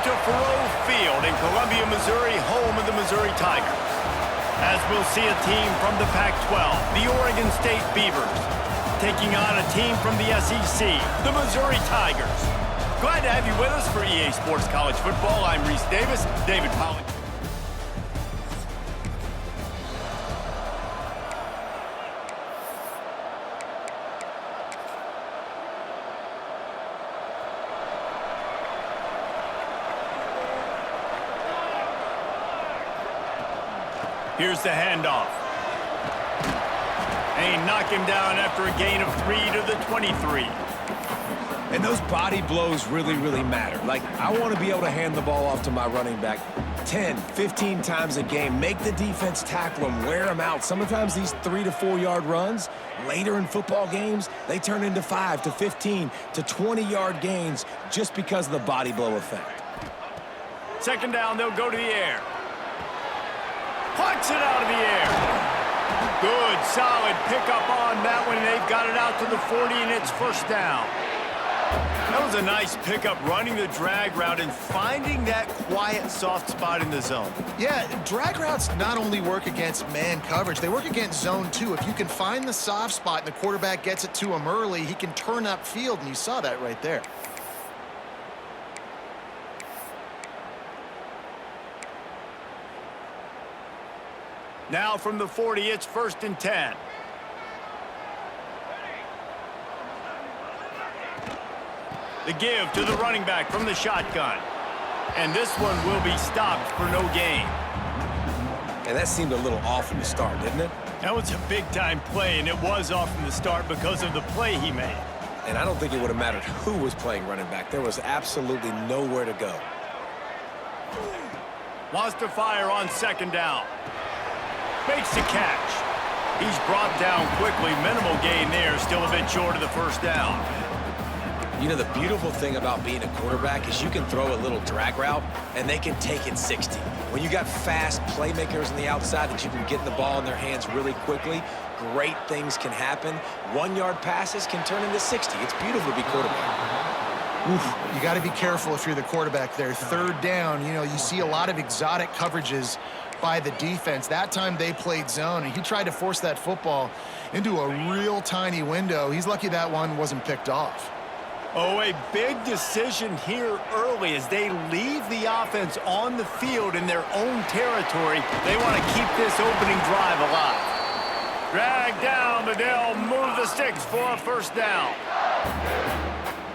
to Faroe Field in Columbia, Missouri, home of the Missouri Tigers. As we'll see a team from the Pac-12, the Oregon State Beavers, taking on a team from the SEC, the Missouri Tigers. Glad to have you with us for EA Sports College Football. I'm Reese Davis, David Pollock. Here's the handoff. And he knocked him down after a gain of 3 to the 23. And those body blows really, really matter. Like, I want to be able to hand the ball off to my running back 10, 15 times a game. Make the defense tackle him, wear him out. Sometimes these 3 to 4 yard runs, later in football games, they turn into 5 to 15 to 20 yard gains just because of the body blow effect. Second down, they'll go to the air. Plucks it out of the air. Good, solid pickup on that one. They've got it out to the 40, and it's first down. That was a nice pickup, running the drag route and finding that quiet, soft spot in the zone. Yeah, drag routes not only work against man coverage, they work against zone too. If you can find the soft spot and the quarterback gets it to him early, he can turn upfield, and you saw that right there. Now from the 40, it's 1st and 10. The give to the running back from the shotgun. And this one will be stopped for no gain. And that seemed a little off from the start, didn't it? That was a big-time play, and it was off from the start because of the play he made. And I don't think it would have mattered who was playing running back. There was absolutely nowhere to go. Wants to fire on second down. Makes the catch. He's brought down quickly. Minimal gain there. Still a bit short of the first down. You know, the beautiful thing about being a quarterback is you can throw a little drag route, and they can take it 60. When you got fast playmakers on the outside that you can get the ball in their hands really quickly, great things can happen. 1 yard passes can turn into 60. It's beautiful to be quarterback. Oof, you got to be careful if you're the quarterback there. Third down, you know, you see a lot of exotic coverages by the defense. That time they played zone, and he tried to force that football into a real tiny window. He's lucky that one wasn't picked off. Oh, a big decision here early as they leave the offense on the field in their own territory. They want to keep this opening drive alive. Drag down, but they'll move the sticks for a first down.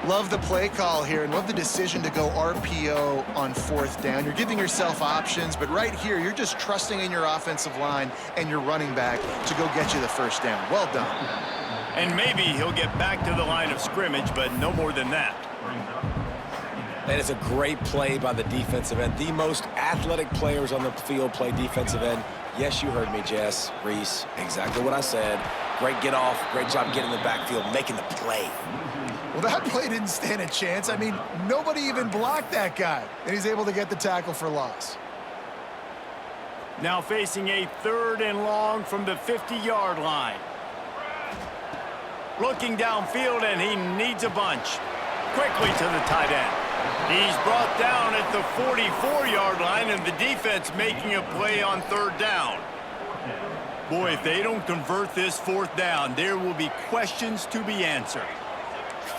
Love the play call here and love the decision to go RPO on 4th down. You're giving yourself options, but right here, you're just trusting in your offensive line and your running back to go get you the first down. Well done. And maybe he'll get back to the line of scrimmage, but no more than that. That is a great play by the defensive end. The most athletic players on the field play defensive end. Yes, you heard me, Jess, Reese. Exactly what I said. Great get off. Great job getting in the backfield, making the play. Well, that play didn't stand a chance. I mean, nobody even blocked that guy, and he's able to get the tackle for loss. Now facing a 3rd and long from the 50-yard line. Looking downfield, and he needs a bunch. Quickly to the tight end. He's brought down at the 44-yard line, and the defense making a play on 3rd down. Boy, if they don't convert this 4th down, there will be questions to be answered.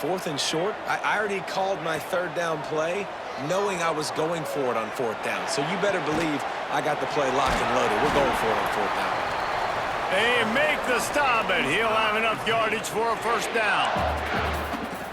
4th and short. I already called my 3rd down play knowing I was going for it on 4th down. So you better believe I got the play locked and loaded. We're going for it on 4th down. They make the stop, and he'll have enough yardage for a first down.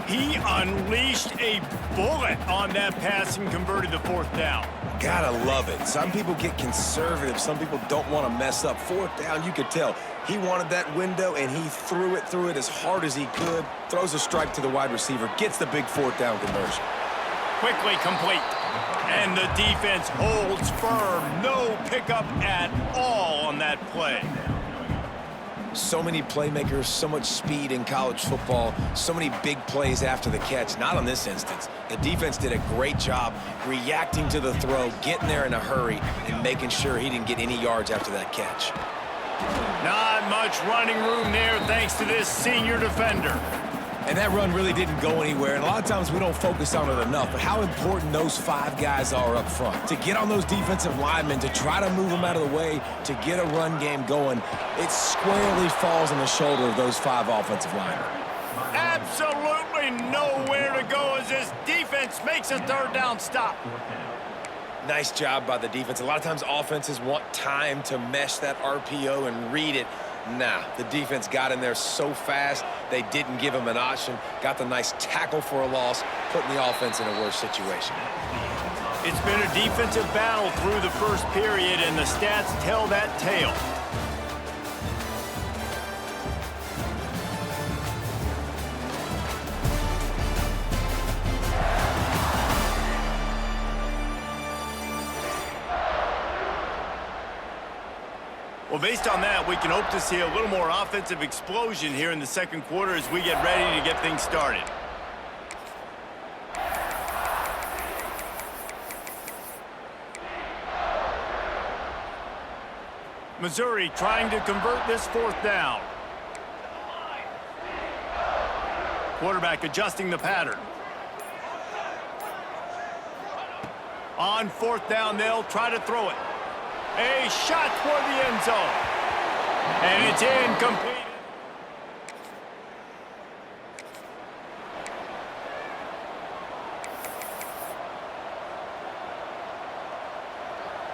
He unleashed a bullet on that pass and converted the 4th down. Gotta love it. Some people get conservative. Some people don't want to mess up. 4th down, you could tell. He wanted that window, and he threw it as hard as he could. Throws a strike to the wide receiver. Gets the big 4th down conversion. Quickly complete. And the defense holds firm. No pickup at all on that play. So many playmakers, so much speed in college football, so many big plays after the catch. Not on this instance. The defense did a great job reacting to the throw, getting there in a hurry, and making sure he didn't get any yards after that catch. Not much running room there thanks to this senior defender. And that run really didn't go anywhere, and a lot of times we don't focus on it enough, but how important those 5 guys are up front. To get on those defensive linemen, to try to move them out of the way, to get a run game going, it squarely falls on the shoulder of those 5 offensive linemen. Absolutely nowhere to go as this defense makes a third down stop. Nice job by the defense. A lot of times offenses want time to mesh that RPO and read it. Nah, the defense got in there so fast, they didn't give him an option. Got the nice tackle for a loss, putting the offense in a worse situation. It's been a defensive battle through the first period, and the stats tell that tale. Well, based on that, we can hope to see a little more offensive explosion here in the second quarter as we get ready to get things started. Missouri trying to convert this 4th down. Quarterback adjusting the pattern. On 4th down, they'll try to throw it. A shot toward the end zone. And it's incomplete.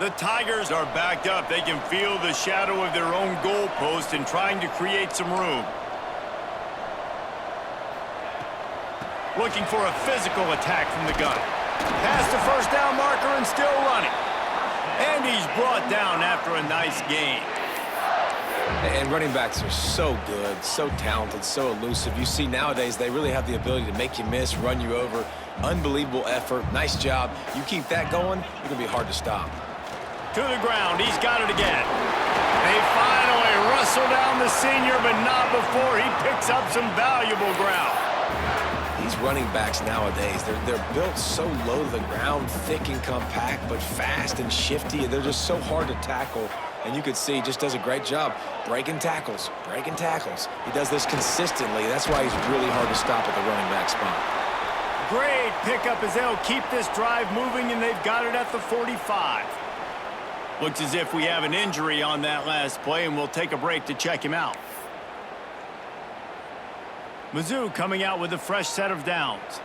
The Tigers are backed up. They can feel the shadow of their own goalpost and trying to create some room. Looking for a physical attack from the gun. Past the first down marker and still running. And he's brought down after a nice gain. And running backs are so good, so talented, so elusive. You see nowadays they really have the ability to make you miss, run you over. Unbelievable effort. Nice job. You keep that going, it's going to be hard to stop. To the ground. He's got it again. They finally wrestle down the senior, but not before he picks up some valuable ground. These running backs nowadays, they're built so low to the ground, thick and compact, but fast and shifty. They're just so hard to tackle. And you could see he just does a great job breaking tackles, breaking tackles. He does this consistently. That's why he's really hard to stop at the running back spot. Great pickup as they'll keep this drive moving, and they've got it at the 45. Looks as if we have an injury on that last play, and we'll take a break to check him out. Mizzou coming out with a fresh set of downs.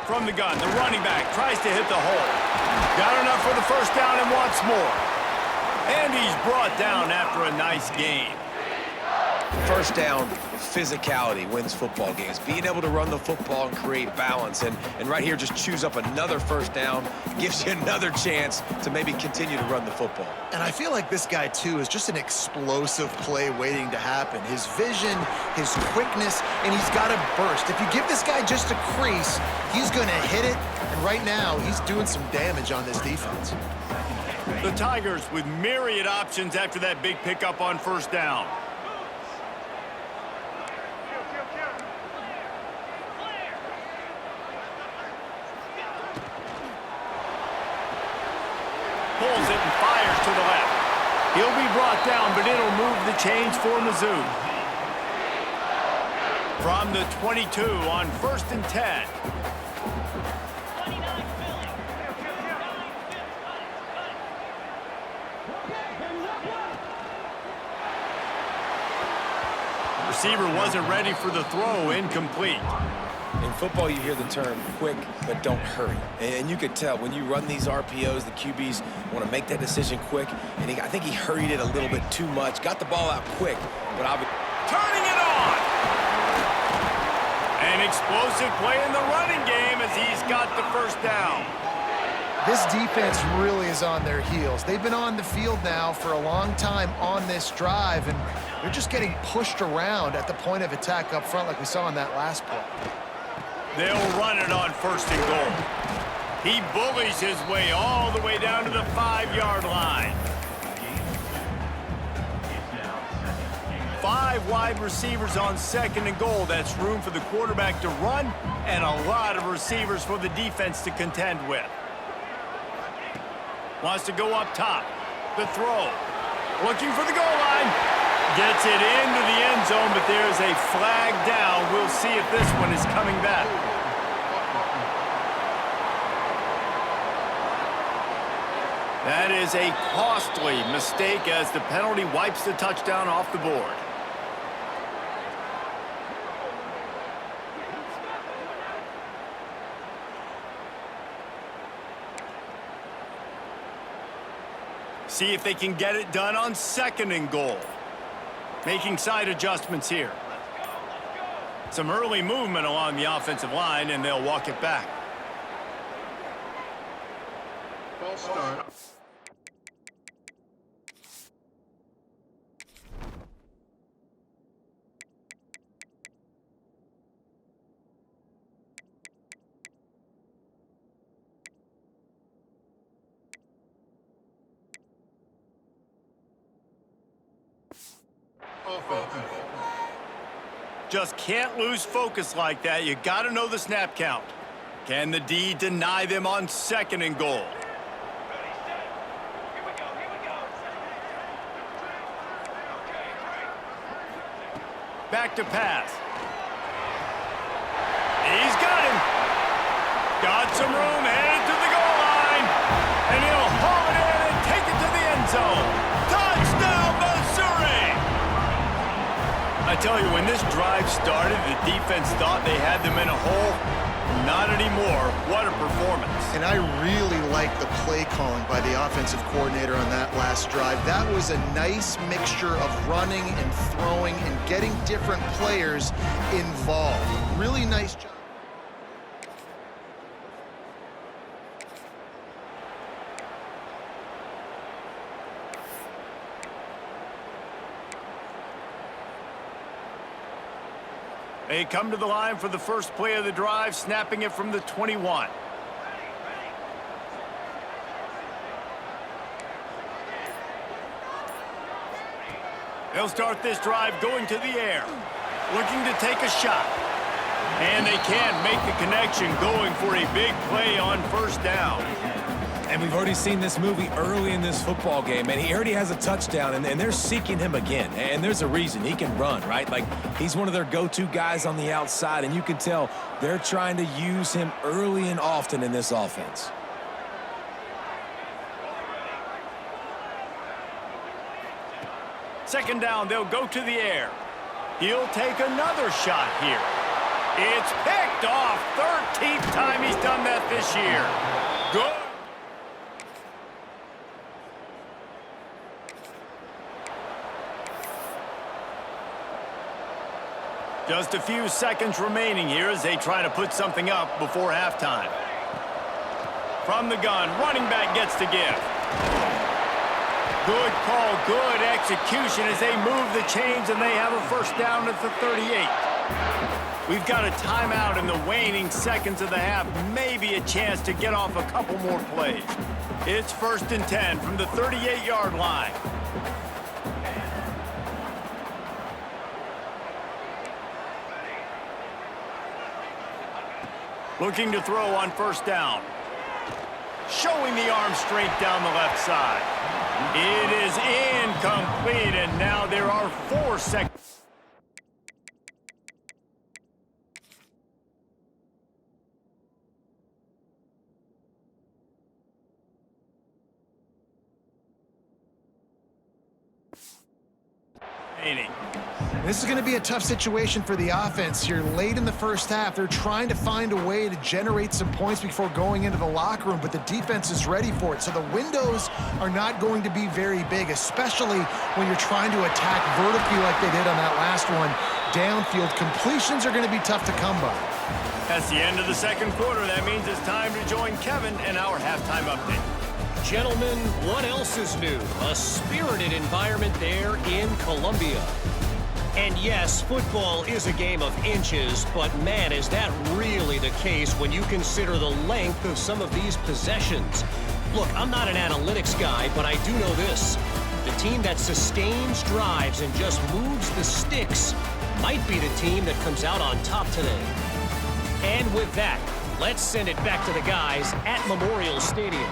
From the gun, the running back tries to hit the hole. Got enough for the first down and wants more. And he's brought down after a nice gain. First down, physicality wins football games. Being able to run the football and create balance. And right here, just choose up another first down. Gives you another chance to maybe continue to run the football. And I feel like this guy, too, is just an explosive play waiting to happen. His vision, his quickness, and he's got a burst. If you give this guy just a crease, he's going to hit it. And right now, he's doing some damage on this defense. The Tigers with myriad options after that big pickup on first down. Pulls it and fires to the left. He'll be brought down, but it'll move the chains for Mizzou. From the 22 on 1st and 10. Receiver wasn't ready for the throw, incomplete. In football, you hear the term quick, but don't hurry. And you could tell when you run these RPOs, the QBs want to make that decision quick. And I think he hurried it a little bit too much. Got the ball out quick, but turning it on! An explosive play in the running game as he's got the first down. This defense really is on their heels. They've been on the field now for a long time on this drive, and they're just getting pushed around at the point of attack up front like we saw in that last play. They'll run it on 1st and goal. He bullies his way all the way down to the 5-yard line. 5 wide receivers on 2nd and goal. That's room for the quarterback to run and a lot of receivers for the defense to contend with. Wants to go up top. The throw. Looking for the goal line. Gets it into the end zone, but there's a flag down. We'll see if this one is coming back. That is a costly mistake as the penalty wipes the touchdown off the board. See if they can get it done on 2nd and goal. Making side adjustments here. Some early movement along the offensive line, and they'll walk it back. False start. Just can't lose focus like that. You got to know the snap count. Can the D deny them on 2nd and goal? Back to pass. He's got him. Got some room, headed to the goal line. And he'll haul it in and take it to the end zone. Touchdown, Missouri! I tell you, when this drive started, the defense thought they had them in a hole. Not anymore. What a performance. And I really like the play calling by the offensive coordinator on that last drive. That was a nice mixture of running and throwing and getting different players involved. Really nice job. They come to the line for the first play of the drive, snapping it from the 21. They'll start this drive going to the air, looking to take a shot. And they can't make the connection, going for a big play on 1st down. And we've already seen this movie early in this football game, and he already has a touchdown, and they're seeking him again. And there's a reason. He can run, right? Like, he's one of their go-to guys on the outside, and you can tell they're trying to use him early and often in this offense. Second down, they'll go to the air. He'll take another shot here. It's picked off. 13th time he's done that this year. Good. Just a few seconds remaining here as they try to put something up before halftime. From the gun, running back gets to give. Good call, good execution as they move the chains, and they have a 1st down at the 38. We've got a timeout in the waning seconds of the half. Maybe a chance to get off a couple more plays. It's 1st and 10 from the 38-yard line. Looking to throw on 1st down. Showing the arm strength down the left side. It is incomplete, and now there are 4 seconds. This is going to be a tough situation for the offense here. Late in the 1st half, they're trying to find a way to generate some points before going into the locker room, but the defense is ready for it. So the windows are not going to be very big, especially when you're trying to attack vertically like they did on that last one. Downfield completions are going to be tough to come by. That's the end of the 2nd quarter. That means it's time to join Kevin in our halftime update. Gentlemen, what else is new? A spirited environment there in Columbia. And yes, football is a game of inches, but man, is that really the case when you consider the length of some of these possessions. Look, I'm not an analytics guy, but I do know this. The team that sustains drives and just moves the sticks might be the team that comes out on top today. And with that, let's send it back to the guys at Memorial Stadium.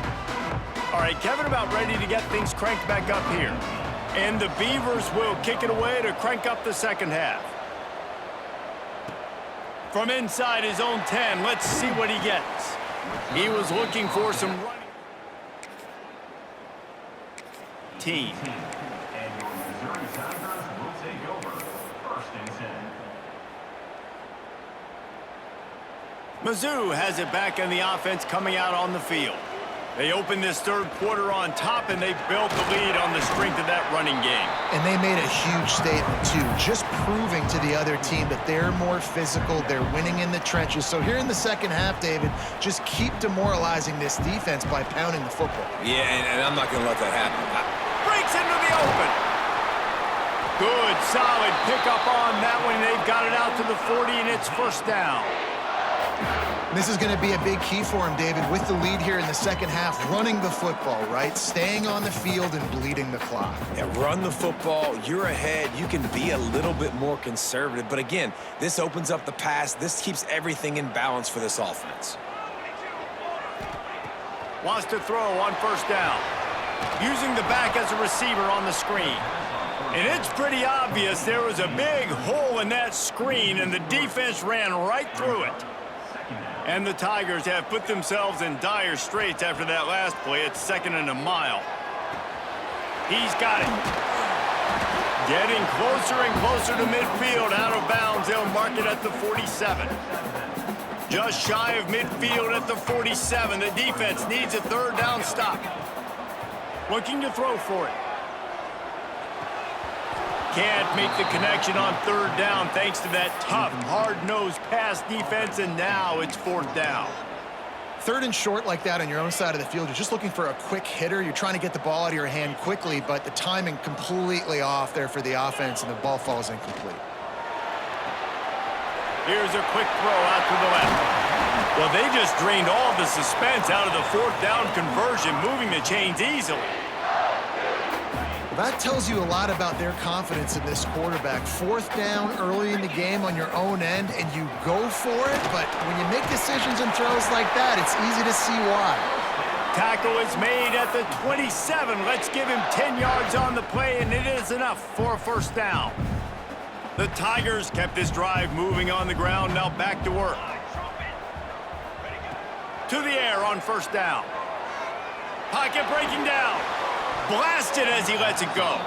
All right, Kevin, about ready to get things cranked back up here. And the Beavers will kick it away to crank up the second half. From inside his own 10, let's see what he gets. He was looking for some running. Team. Mizzou has it back in the offense coming out on the field. They open this third quarter on top, and they built the lead on the strength of that running game. And they made a huge statement, too, just proving to the other team that they're more physical, they're winning in the trenches. So here in the second half, David, just keep demoralizing this defense by pounding the football. Yeah, and I'm not going to let that happen. Breaks into the open. Good, solid pickup on that one. They've got it out to the 40, and it's first down. This is going to be a big key for him, David, with the lead here in the second half, running the football, right? Staying on the field and bleeding the clock. Yeah, run the football. You're ahead. You can be a little bit more conservative. But again, this opens up the pass. This keeps everything in balance for this offense. Wants to throw on first down. Using the back as a receiver on the screen. And it's pretty obvious there was a big hole in that screen, and the defense ran right through it. And the Tigers have put themselves in dire straits after that last play. It's second and a mile. He's got it. Getting closer and closer to midfield, out of bounds. They'll mark it at the 47. Just shy of midfield at the 47. The defense needs a third down stop. Looking to throw for it. Can't make the connection on third down thanks to that tough, hard-nosed pass defense, and now it's fourth down. Third and short like that on your own side of the field, you're just looking for a quick hitter. You're trying to get the ball out of your hand quickly, but the timing completely off there for the offense, and the ball falls incomplete. Here's a quick throw out to the left. Well, they just drained all the suspense out of the fourth down conversion, moving the chains easily. Well, that tells you a lot about their confidence in this quarterback. Fourth down early in the game on your own end, and you go for it, but when you make decisions and throws like that, it's easy to see why. Tackle is made at the 27. Let's give him 10 yards on the play, and it is enough for a first down. The Tigers kept this drive moving on the ground, now back to work. To the air on first down. Pocket breaking down. Blasted as he lets it go.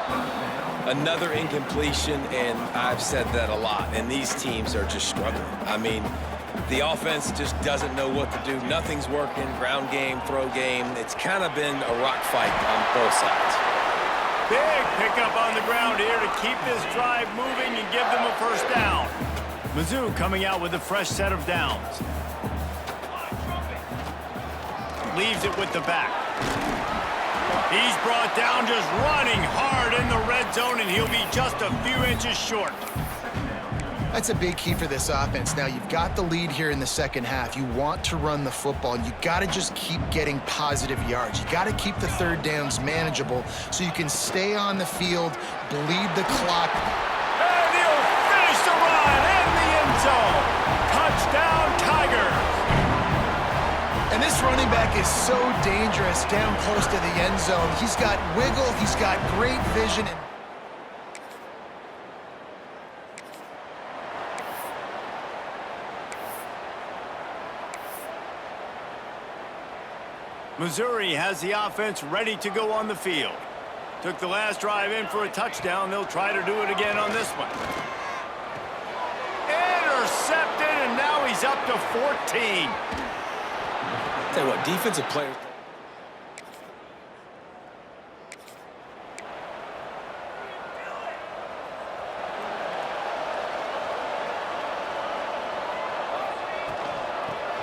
Another incompletion, and I've said that a lot, and these teams are just struggling. I mean, the offense just doesn't know what to do. Nothing's working. Ground game, throw game. It's kind of been a rock fight on both sides. Big pickup on the ground here to keep this drive moving and give them a first down. Mizzou coming out with a fresh set of downs. Leaves it with the back. He's brought down just running hard in the red zone, and he'll be just a few inches short. That's a big key for this offense. Now, you've got the lead here in the second half. You want to run the football, and you got to just keep getting positive yards. You got to keep the third downs manageable so you can stay on the field, bleed the clock. And he'll finish the run in the end zone. Touchdown, Tigers. And this running back is so dangerous down close to the end zone. He's got wiggle, he's got great vision. Missouri has the offense ready to go on the field. Took the last drive in for a touchdown. They'll try to do it again on this one. Intercepted, and now he's up to 14. Tell you what, defensive players.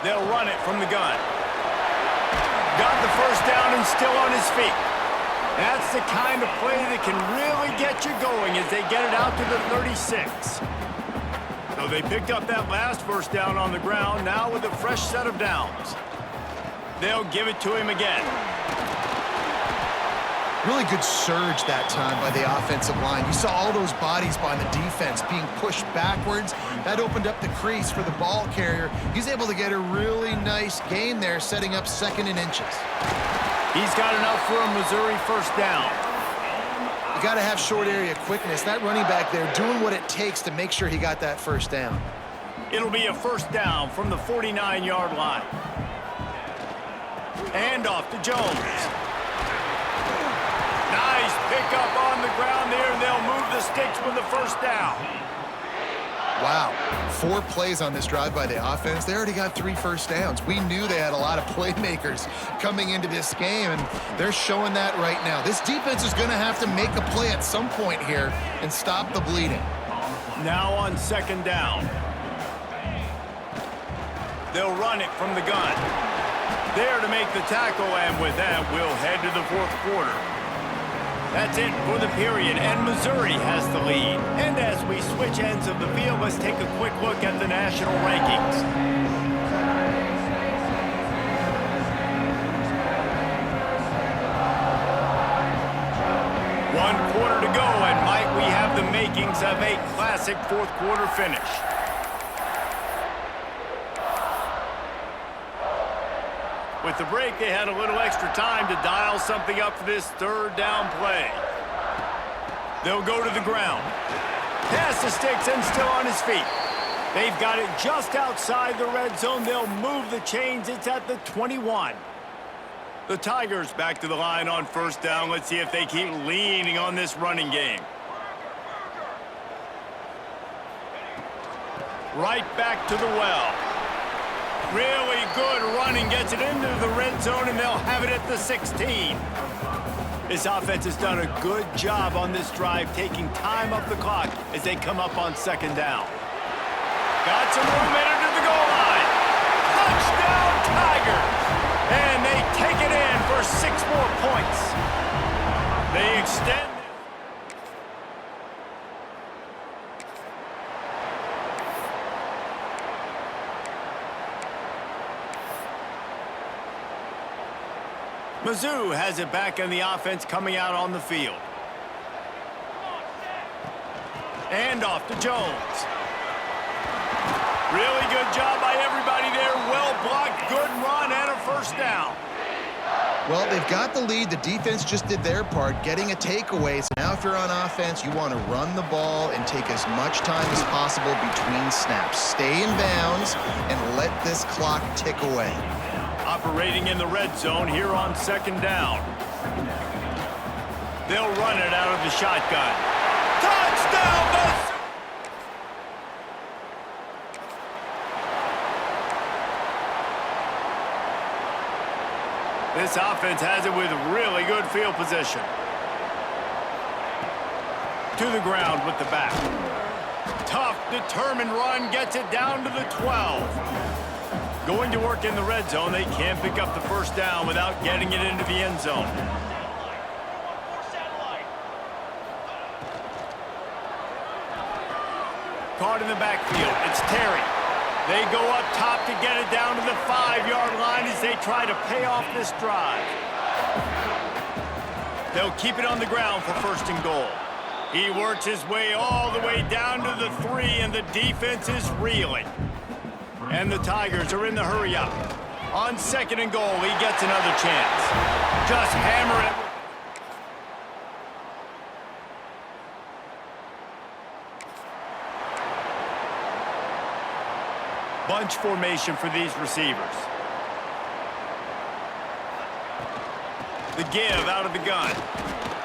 They'll run it from the gun. Got the first down and still on his feet. That's the kind of play that can really get you going as they get it out to the 36. So they picked up that last first down on the ground, now with a fresh set of downs. They'll give it to him again. Really good surge that time by the offensive line. You saw all those bodies by the defense being pushed backwards. That opened up the crease for the ball carrier. He's able to get a really nice gain there, setting up second and inches. He's got enough for a Missouri first down. got to have short area quickness. That running back there doing what it takes to make sure he got that first down. It'll be a first down from the 49-yard line. And off to Jones. Nice pickup on the ground there, and they'll move the sticks with the first down. Wow, 4 plays on this drive by the offense. They already got 3 first downs. We knew they had a lot of playmakers coming into this game, and they're showing that right now. This defense is going to have to make a play at some point here and stop the bleeding. Now on second down. They'll run it from the gun. There to make the tackle, and with that, we'll head to the fourth quarter. That's it for the period, and Missouri has the lead. And as we switch ends of the field, let's take a quick look at the national rankings. One quarter to go, and might we have the makings of a classic fourth quarter finish. With the break, they had a little extra time to dial something up for this third down play. They'll go to the ground. Pass the sticks and still on his feet. They've got it just outside the red zone. They'll move the chains. It's at the 21. The Tigers back to the line on first down. Let's see if they keep leaning on this running game. Right back to the well. Really good running, gets it into the red zone, and they'll have it at the 16. This offense has done a good job on this drive, taking time off the clock as they come up on second down. Got some room into the goal line. Touchdown, Tigers! And they take it in for 6 more points. They extend. Mizzou has it back in the offense coming out on the field. And off to Jones. Really good job by everybody there. Well blocked, good run, and a first down. Well, they've got the lead. The defense just did their part, getting a takeaway. So now if you're on offense, you want to run the ball and take as much time as possible between snaps. Stay in bounds and let this clock tick away. Operating in the red zone here on second down. They'll run it out of the shotgun. Touchdown, Mizzou! This offense has it with really good field position. To the ground with the back. Tough, determined run, gets it down to the 12. Going to work in the red zone, they can't pick up the first down without getting it into the end zone. Caught in the backfield, it's Terry. They go up top to get it down to the 5-yard line as they try to pay off this drive. They'll keep it on the ground for first and goal. He works his way all the way down to the 3, and the defense is reeling. And the Tigers are in the hurry up. On second and goal, he gets another chance. Just hammer it. Bunch formation for these receivers. The give out of the gun.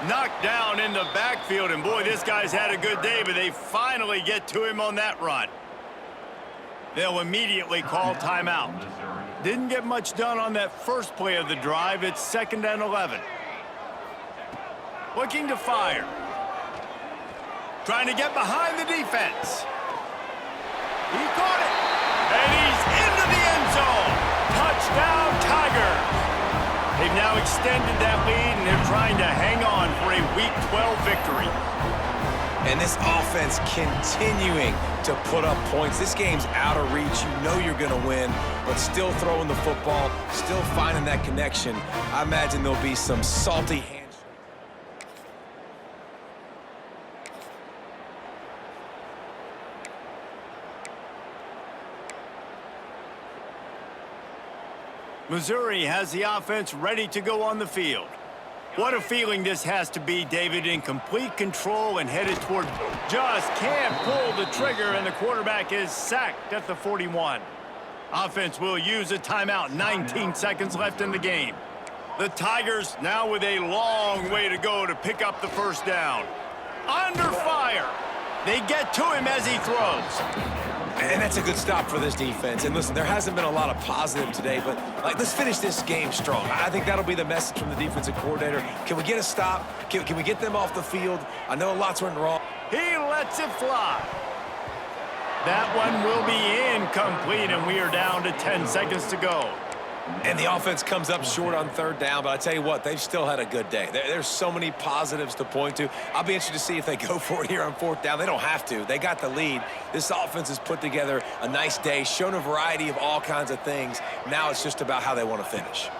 Knocked down in the backfield, and boy, this guy's had a good day, but they finally get to him on that run. They'll immediately call timeout. Didn't get much done on that first play of the drive. It's 2nd and 11. Looking to fire. Trying to get behind the defense. He caught it. And he's into the end zone. Touchdown, Tigers. They've now extended that lead, and they're trying to hang on for a Week 12 victory. And this offense continuing to put up points. This game's out of reach. You know you're going to win, but still throwing the football, still finding that connection. I imagine there'll be some salty hands. Missouri has the offense ready to go on the field. What a feeling this has to be, David, in complete control and headed toward... Just can't pull the trigger, and the quarterback is sacked at the 41. Offense will use a timeout. 19 seconds left in the game. The Tigers now with a long way to go to pick up the first down. Under fire. They get to him as he throws. And that's a good stop for this defense. And listen, there hasn't been a lot of positive today, but let's finish this game strong. I think that'll be the message from the defensive coordinator. Can we get a stop? Can we get them off the field? I know lots went wrong. He lets it fly. That one will be incomplete, and we are down to 10 seconds to go. And the offense comes up short on third down, but I tell you what, they've still had a good day. There's so many positives to point to. I'll be interested to see if they go for it here on fourth down. They don't have to. They got the lead. This offense has put together a nice day, shown a variety of all kinds of things. Now it's just about how they want to finish.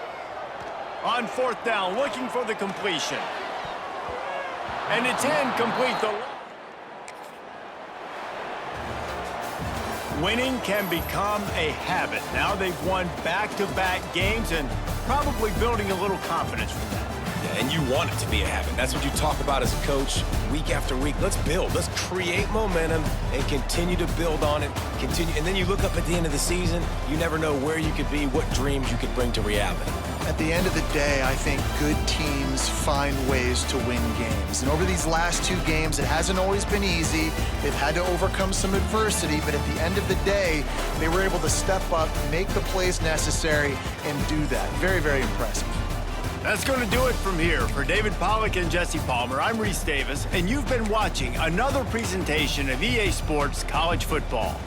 On fourth down, looking for the completion. And it's incomplete. Winning can become a habit. Now they've won back-to-back games and probably building a little confidence from that. Yeah, and you want it to be a habit. That's what you talk about as a coach week after week. Let's build. Let's create momentum and continue to build on it. And then you look up at the end of the season, you never know where you could be, what dreams you could bring to reality. At the end of the day, I think good teams find ways to win games. And over these last two games, it hasn't always been easy. They've had to overcome some adversity, but at the end of the day, they were able to step up, make the plays necessary, and do that. Very, very impressive. That's going to do it from here. For David Pollack and Jesse Palmer, I'm Reese Davis, and you've been watching another presentation of EA Sports College Football.